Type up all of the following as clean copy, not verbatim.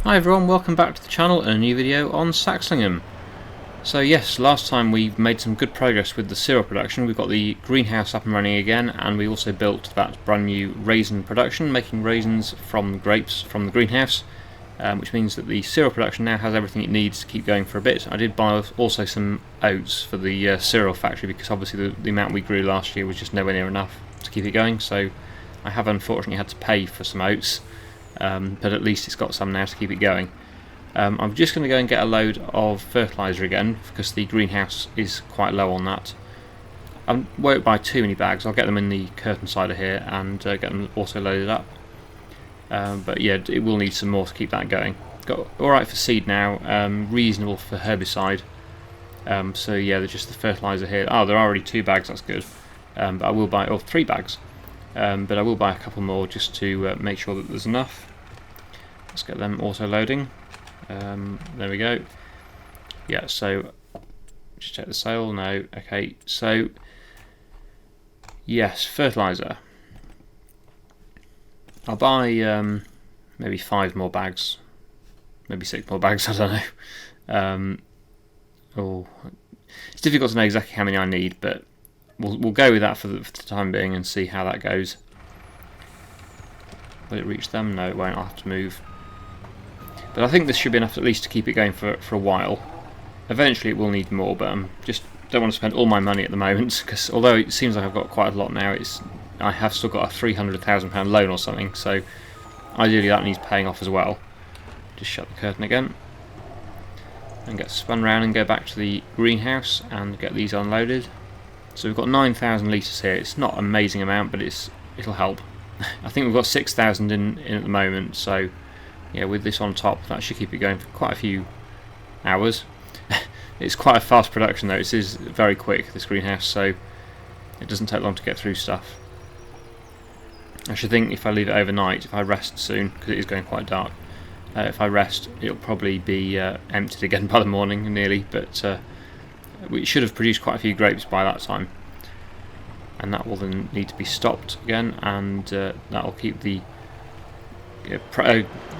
Hi everyone, welcome back to the channel and a new video on Saxlingham. So yes, last time we made some good progress with the cereal production. We've got the greenhouse up and running again, and we also built that brand new raisin production, making raisins from grapes from the greenhouse, which means that the cereal production now has everything it needs to keep going for a bit. I did buy also some oats for the cereal factory, because obviously the amount we grew last year was just nowhere near enough to keep it going, so I have unfortunately had to pay for some oats. But at least it's got some now to keep it going. I'm just going to go and get a load of fertilizer again, because the greenhouse is quite low on that. I won't buy too many bags. I'll get them in the curtain cider here and get them also loaded up. But yeah, it will need some more to keep that going. Got alright for seed now, reasonable for herbicide. So yeah, there's just the fertilizer here. Oh, there are already 2 bags, that's good. But I will buy 3 bags. But I will buy a couple more just to make sure that there's enough. Let's get them auto loading. There we go. Yeah, so just check the sale. No, okay. So yes, fertilizer. I'll buy maybe 5 more bags, maybe 6 more bags. I don't know. It's difficult to know exactly how many I need, but we'll go with that for the time being and see how that goes. Will it reach them? No, it won't. I'll have to move. But I think this should be enough at least to keep it going for a while. Eventually it will need more, but just don't want to spend all my money at the moment, because although it seems like I've got quite a lot now, I have still got a £300,000 loan or something, so ideally that needs paying off as well. Just shut the curtain again and get spun round and go back to the greenhouse and get these unloaded. So we've got 9,000 litres here. It's not an amazing amount, but it'll help. I think we've got 6,000 in at the moment, so yeah, with this on top, that should keep it going for quite a few hours. It's quite a fast production though. It is very quick, this greenhouse, so it doesn't take long to get through stuff. I should think if I leave it overnight, if I rest soon, because it is going quite dark, if I rest, it'll probably be emptied again by the morning nearly, but we should have produced quite a few grapes by that time, and that will then need to be stopped again, and that will keep the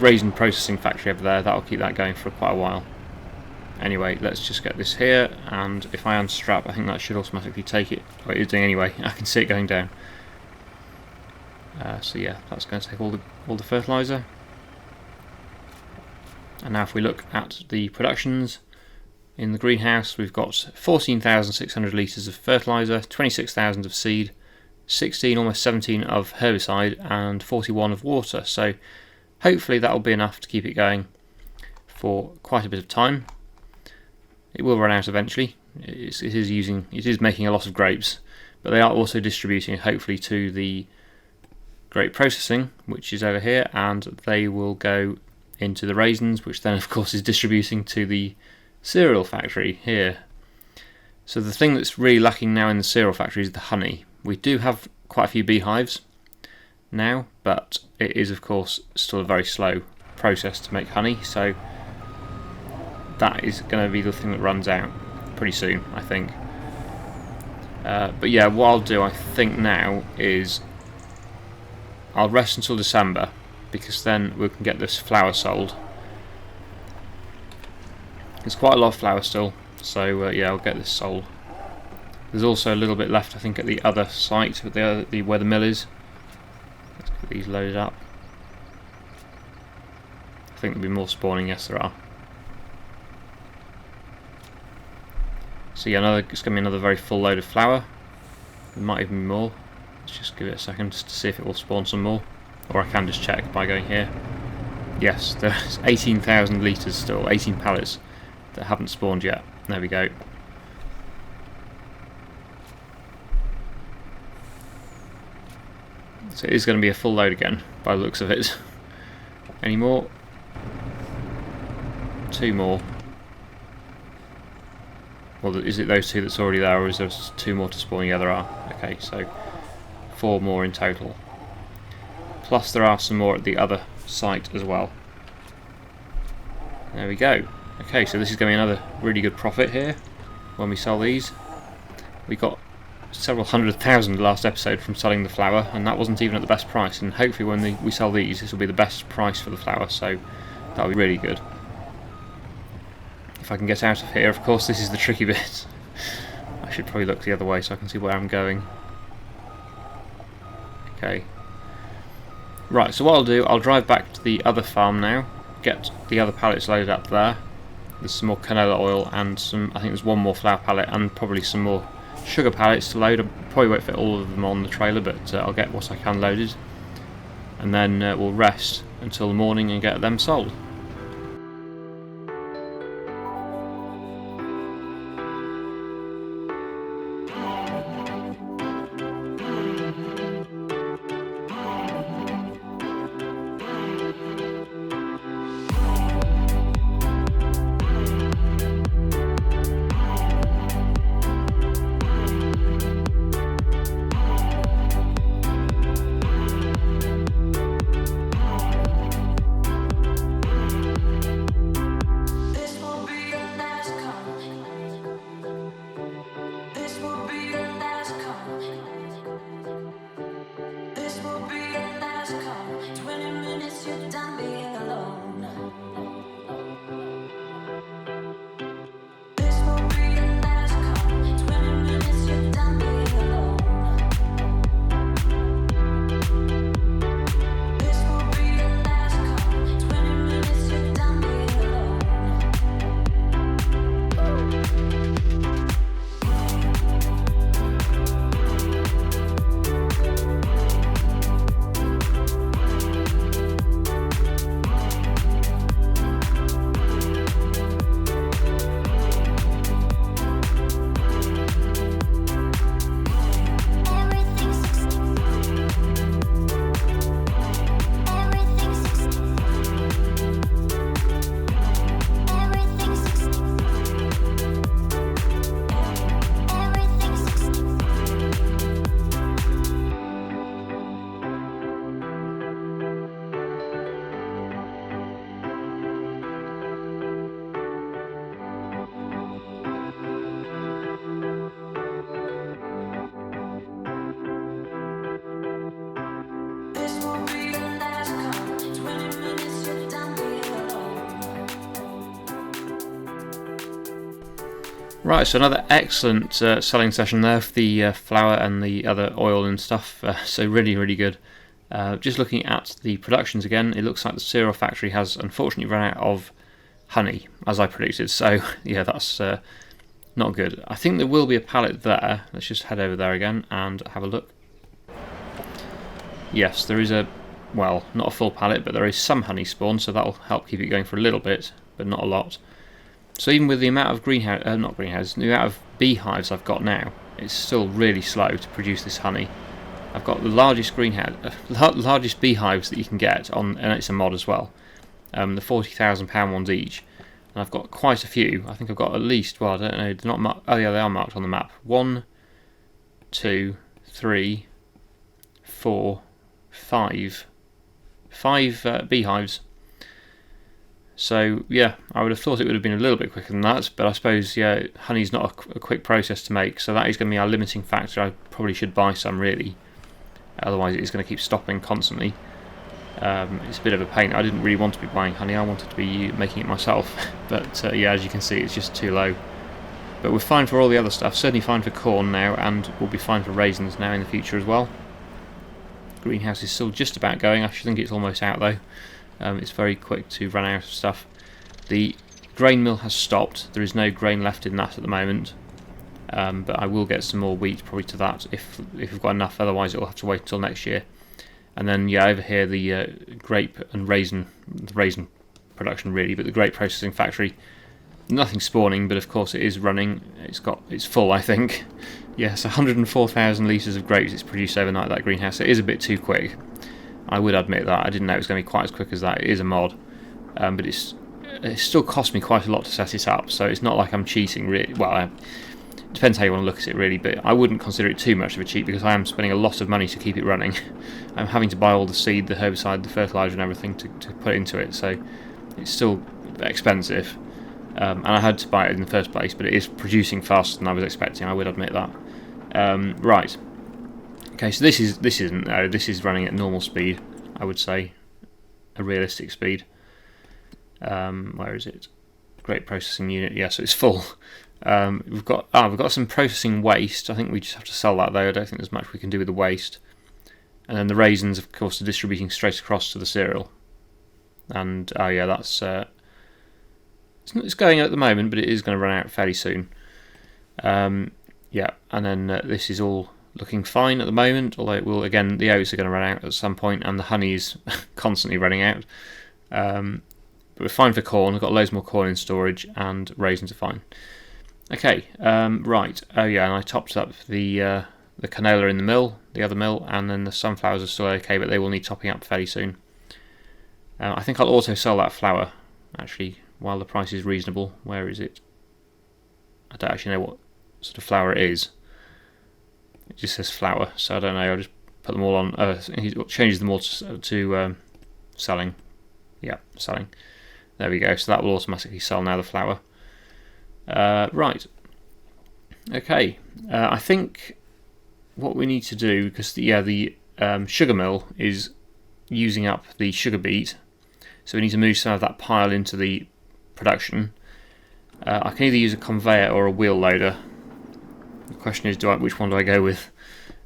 raisin processing factory over there, that will keep that going for quite a while. Anyway, let's just get this here, and if I unstrap, I think that should automatically take it. Oh, it is doing anyway. I can see it going down. So yeah, that's going to take all the fertilizer. And now if we look at the productions in the greenhouse, we've got 14,600 litres of fertilizer, 26,000 of seed, 16, almost 17 of herbicide, and 41 of water. So hopefully that will be enough to keep it going for quite a bit of time. It will run out eventually. It is making a lot of grapes, but they are also distributing hopefully to the grape processing, which is over here, and they will go into the raisins, which then of course is distributing to the cereal factory here. So the thing that's really lacking now in the cereal factory is the honey. We do have quite a few beehives now, but it is of course still a very slow process to make honey, so that is going to be the thing that runs out pretty soon, I think. But yeah, what I'll do I think now is I'll rest until December, because then we can get this flour sold. There's quite a lot of flour still, so yeah, I'll get this sold. There's also a little bit left, I think, at the other site, where the mill is. Let's get these loaded up. I think there'll be more spawning. Yes, there are. So yeah, it's going to be another very full load of flour. There might even be more. Let's just give it a second just to see if it will spawn some more, or I can just check by going here. Yes, there's 18,000 litres still, 18 pallets that haven't spawned yet. There we go. So it is going to be a full load again by the looks of it. Any more? 2 more. Well, is it those 2 that's already there, or is there 2 more to spawn? Yeah, there are. Okay, so 4 more in total. Plus there are some more at the other site as well. There we go. Okay, so this is going to be another really good profit here when we sell these. We got several 100,000 last episode from selling the flour, and that wasn't even at the best price, and hopefully when we sell these, this will be the best price for the flour, so That would be really good. If I can get out of here, of course, this is the tricky bit. I should probably look the other way so I can see where I'm going. Okay. Right, so what I'll do, I'll drive back to the other farm now, get the other pallets loaded up there. There's some more canola oil and some, I think there's one more flour pallet and probably some more sugar pallets to load. I probably won't fit all of them on the trailer, but I'll get what I can loaded. And then we'll rest until the morning and get them sold. Right, so another excellent selling session there for the flour and the other oil and stuff, so really, really good. Just looking at the productions again, it looks like the cereal factory has unfortunately run out of honey, as I predicted, so yeah, that's not good. I think there will be a pallet there. Let's just head over there again and have a look. Yes, there is a, well, not a full pallet, but there is some honey spawn, so that'll help keep it going for a little bit, but not a lot. So even with the amount of the amount of beehives I've got now, it's still really slow to produce this honey. I've got the largest largest beehives that you can get on, and it's a mod as well. The £40,000 ones each, and I've got quite a few. I think I've got at least, well, I don't know, they're not marked. Oh yeah, they are marked on the map. 1, 2, 3, 4, 5 beehives. So yeah, I would have thought it would have been a little bit quicker than that, but I suppose, yeah, honey's not a quick process to make, so that is going to be our limiting factor. I probably should buy some, really, otherwise it's going to keep stopping constantly. It's a bit of a pain. I didn't really want to be buying honey, I wanted to be making it myself, but yeah, as you can see, it's just too low. But we're fine for all the other stuff, certainly fine for corn now, and we'll be fine for raisins now in the future as well. Greenhouse is still just about going. I think it's almost out though. It's very quick to run out of stuff. The grain mill has stopped. There is no grain left in that at the moment, but I will get some more wheat probably to that if we've got enough. Otherwise, it will have to wait until next year. And then yeah, over here the grape and raisin production really, but the grape processing factory, nothing spawning, but of course it is running. It's full, I think. Yes, 104,000 litres of grapes it's produced overnight, that greenhouse. It is a bit too quick. I would admit that. I didn't know it was going to be quite as quick as that. It is a mod, but it still cost me quite a lot to set it up, so it's not like I'm cheating, really. Well, it depends how you want to look at it, really, but I wouldn't consider it too much of a cheat because I am spending a lot of money to keep it running. I'm having to buy all the seed, the herbicide, the fertilizer and everything to put into it, so it's still expensive. And I had to buy it in the first place, but it is producing faster than I was expecting, I would admit that. Right. Okay, so this is running at normal speed, I would say, a realistic speed. Where is it? Great processing unit. Yeah, so it's full. We've got some processing waste. I think we just have to sell that though. I don't think there's much we can do with the waste. And then the raisins, of course, are distributing straight across to the cereal. And oh yeah, that's it's going at the moment, but it is going to run out fairly soon. Yeah, and then this is all looking fine at the moment. Although it will, again, the oats are going to run out at some point, and the honey is constantly running out. But we're fine for corn. We've got loads more corn in storage, and raisins are fine. Okay, right. Oh yeah, and I topped up the canola in the mill, the other mill, and then the sunflowers are still okay, but they will need topping up fairly soon. I think I'll also sell that flour, actually, while the price is reasonable. Where is it? I don't actually know what sort of flour it is. It just says flour, so I don't know. I'll just put them all on. He changes them all to selling. Yeah, selling. There we go. So that will automatically sell now, the flour. Right. Okay. I think what we need to do, because the sugar mill is using up the sugar beet, so we need to move some of that pile into the production. I can either use a conveyor or a wheel loader. The question is, which one do I go with?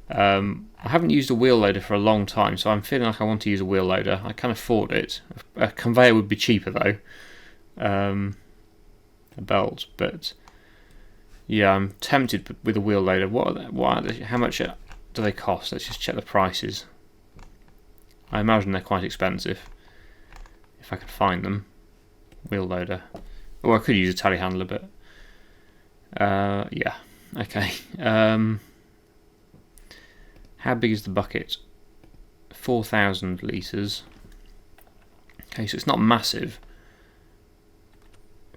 I haven't used a wheel loader for a long time, so I'm feeling like I want to use a wheel loader. I can afford it. A conveyor would be cheaper though, a belt. But yeah, I'm tempted with a wheel loader. How much do they cost? Let's just check the prices. I imagine they're quite expensive, if I could find them. Wheel loader. Or I could use a telehandler, but yeah, okay. How big is the bucket? 4,000 litres. Okay, so it's not massive.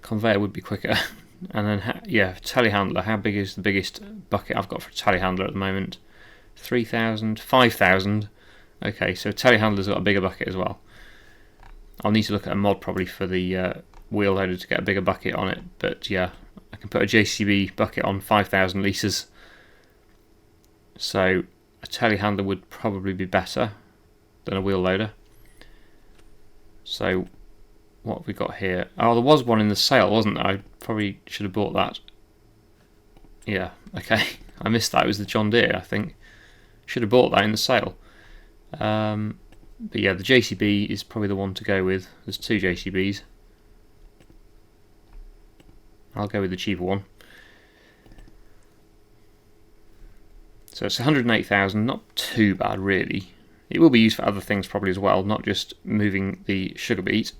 Conveyor would be quicker. And then, yeah, telehandler. How big is the biggest bucket I've got for a telehandler at the moment? 3,000, 5,000. Okay, so telehandler's got a bigger bucket as well. I'll need to look at a mod probably for the wheel loader to get a bigger bucket on it. But yeah, I can put a JCB bucket on 5,000 litres. So a telehandler would probably be better than a wheel loader. So what have we got here? Oh, there was one in the sale, wasn't there? I probably should have bought that. Yeah, okay. I missed that. It was the John Deere, I think. Should have bought that in the sale. But yeah, the JCB is probably the one to go with. There's two JCBs. I'll go with the cheaper one. So it's 108,000, not too bad really. It will be used for other things probably as well, not just moving the sugar beet.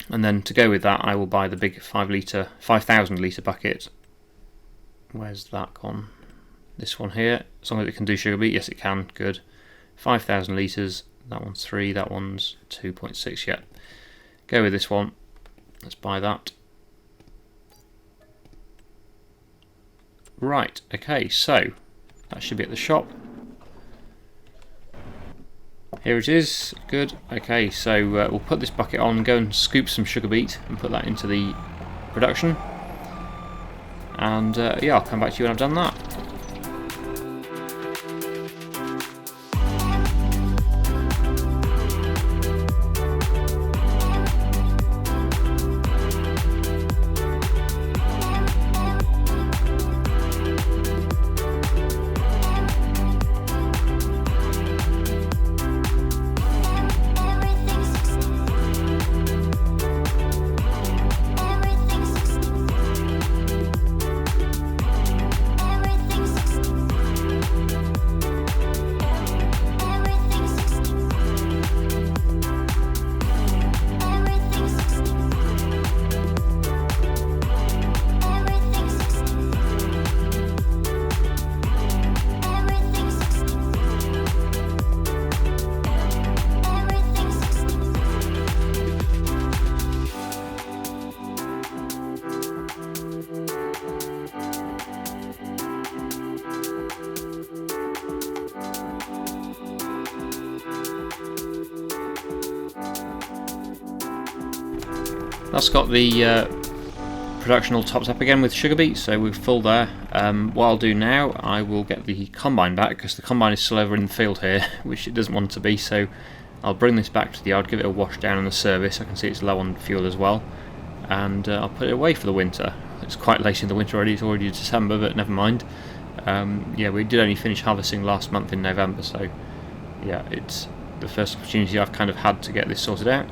And then to go with that, I will buy the big 5,000 litre bucket. Where's that gone? This one here. As long as it can do sugar beet, yes it can, good. 5,000 litres, that one's 3, that one's 2.6, yeah. Go with this one, let's buy that. Right, okay, so that should be at the shop. Here it is, good. Okay, so we'll put this bucket on, go and scoop some sugar beet and put that into the production. And yeah, I'll come back to you when I've done that. That's got the production all topped up again with sugar beet, so we're full there. What I'll do now, I will get the combine back because the combine is still over in the field here, which it doesn't want to be, so I'll bring this back to the yard, give it a wash down in the service. I can see it's low on fuel as well, and I'll put it away for the winter. It's quite late in the winter already, it's already December, but never mind. Yeah, we did only finish harvesting last month in November, so yeah, it's the first opportunity I've kind of had to get this sorted out.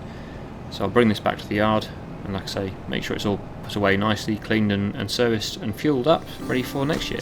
So I'll bring this back to the yard, and like I say, make sure it's all put away nicely, cleaned and serviced and fueled up, ready for next year.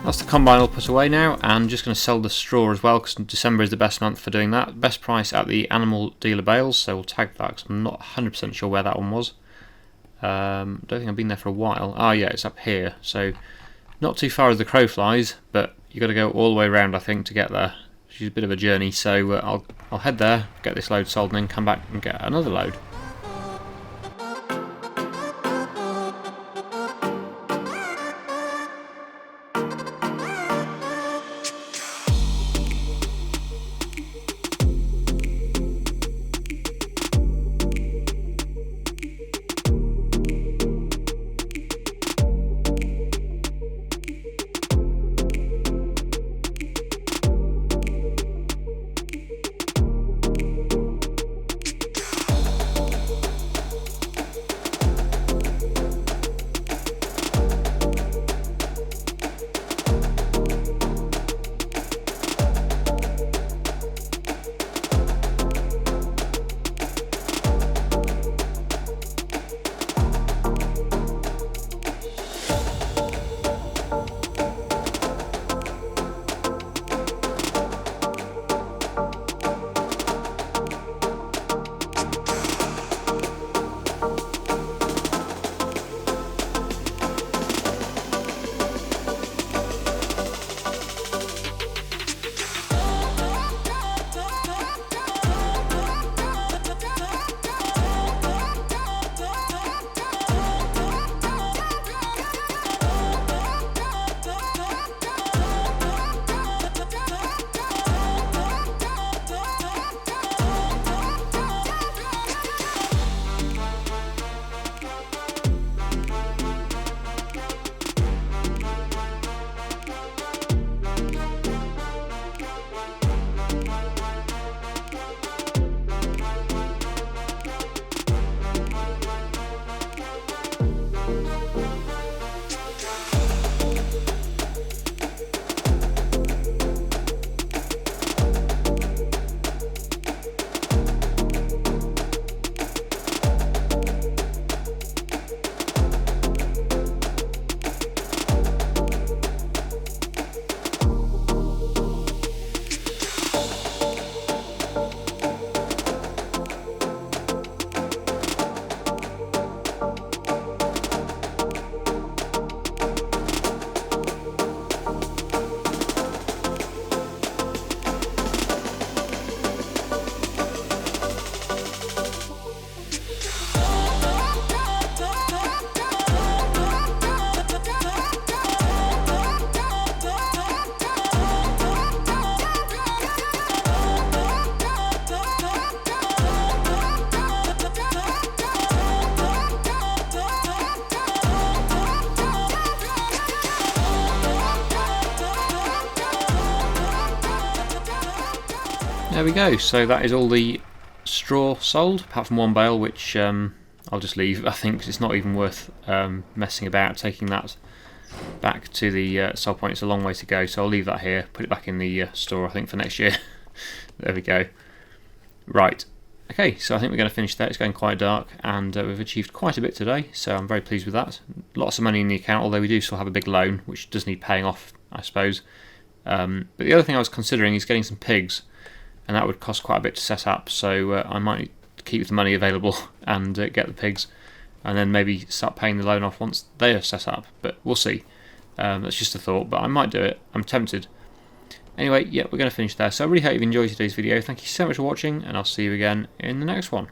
That's the combine all put away now, and I'm just going to sell the straw as well, because December is the best month for doing that. Best price at the animal dealer bales, so we'll tag that because I'm not 100% sure where that one was. Don't think I've been there for a while. Oh yeah, it's up here, so not too far as the crow flies, but you've got to go all the way around, I think, to get there, which is a bit of a journey. So I'll head there, get this load sold, and then come back and get another load. there we go. So that is all the straw sold, apart from one bale, which I'll just leave. I think it's not even worth messing about taking that back to the sell point. It's a long way to go, so I'll leave that here, put it back in the store, I think, for next year. There we go. Right, okay, so I think we're going to finish there. It's going quite dark, and we've achieved quite a bit today, so I'm very pleased with that. Lots of money in the account, although we do still have a big loan, which does need paying off, I suppose. But the other thing I was considering is getting some pigs, and that would cost quite a bit to set up, so I might keep the money available and get the pigs, and then maybe start paying the loan off once they are set up, but we'll see. That's just a thought, but I might do it. I'm tempted. Anyway, yeah, we're going to finish there, so I really hope you've enjoyed today's video. Thank you so much for watching, and I'll see you again in the next one.